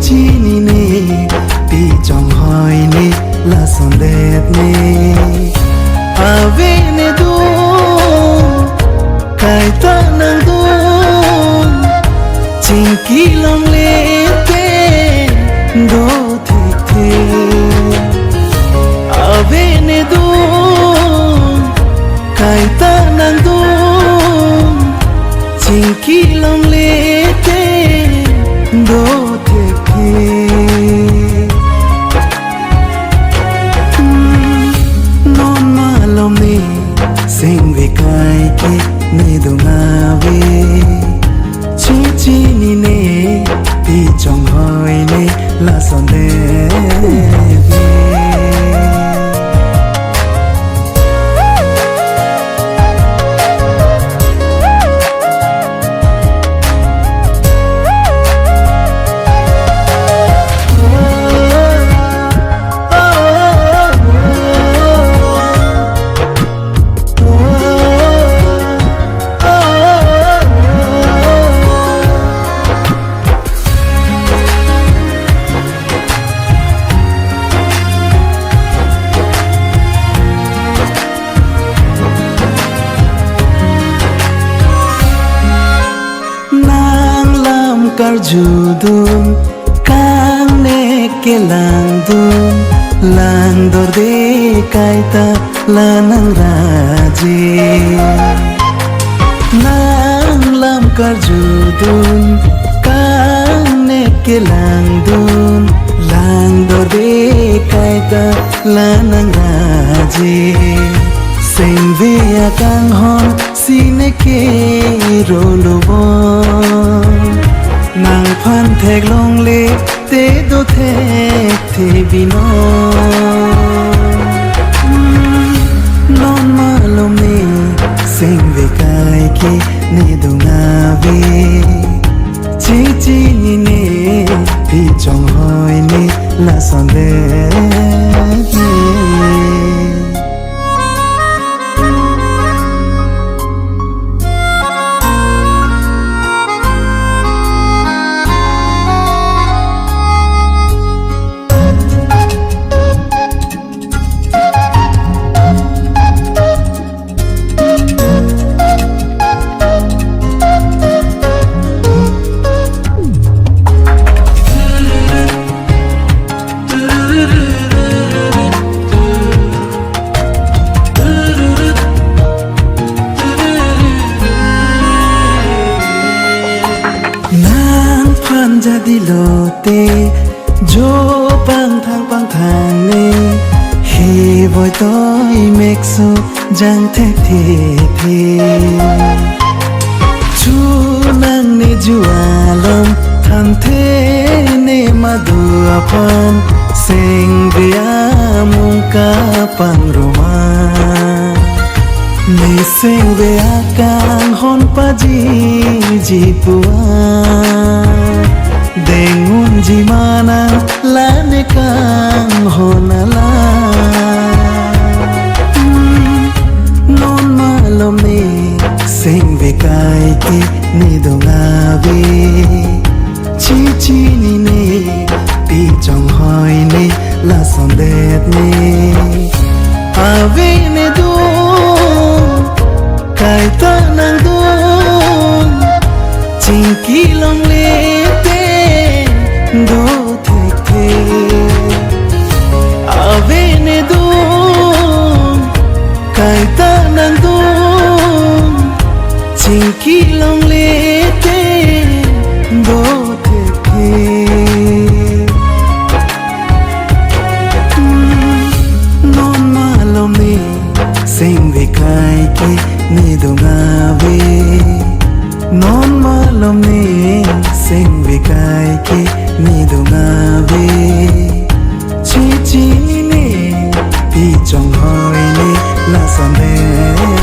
chi ni ne ti chong hoi ne la son đẹp ne ave ne du kai ta nang du ching ki long le te do the the ave ne du kai ta nang du ching ki long le te do the the non ma lom ni sing ve kai ki ni do nga ve chi chi ni ne ti chong hoi ne la son de kar judum kang ne ke lang dor de kaita lanang raji nang lam kar judum kang ne ke lang dor de kaita lanang raji sing ve kang hon sine ke rolobon nang phan thek long le te do thek the bino non ma lom ne sing ve kai ki ne do nga ve chi chi ni ne ti chong hoi ne la son de jadi lote jo pang thang ne he boy toy mek so jang the the chu nang ne jualom tham the ne madu apan sing bia mung ka pang roma ne sing bia kang hon pa ji puwa dengun jimana lane kang honala non malom ne sing ve kai ki ni do nga ve chi chi ni ne ti chong hoi ne la son đẹp ne ave ne du kai ta nang du ching ki long le do thek the ave ne du kai ta nang du ching ki long le te do thek the non ma lom ne sing ve kai ki ne do nga ve non ma lom ne sing ve kai ki ni do nga ve chi chi ni ne ti chong hoi ne la son de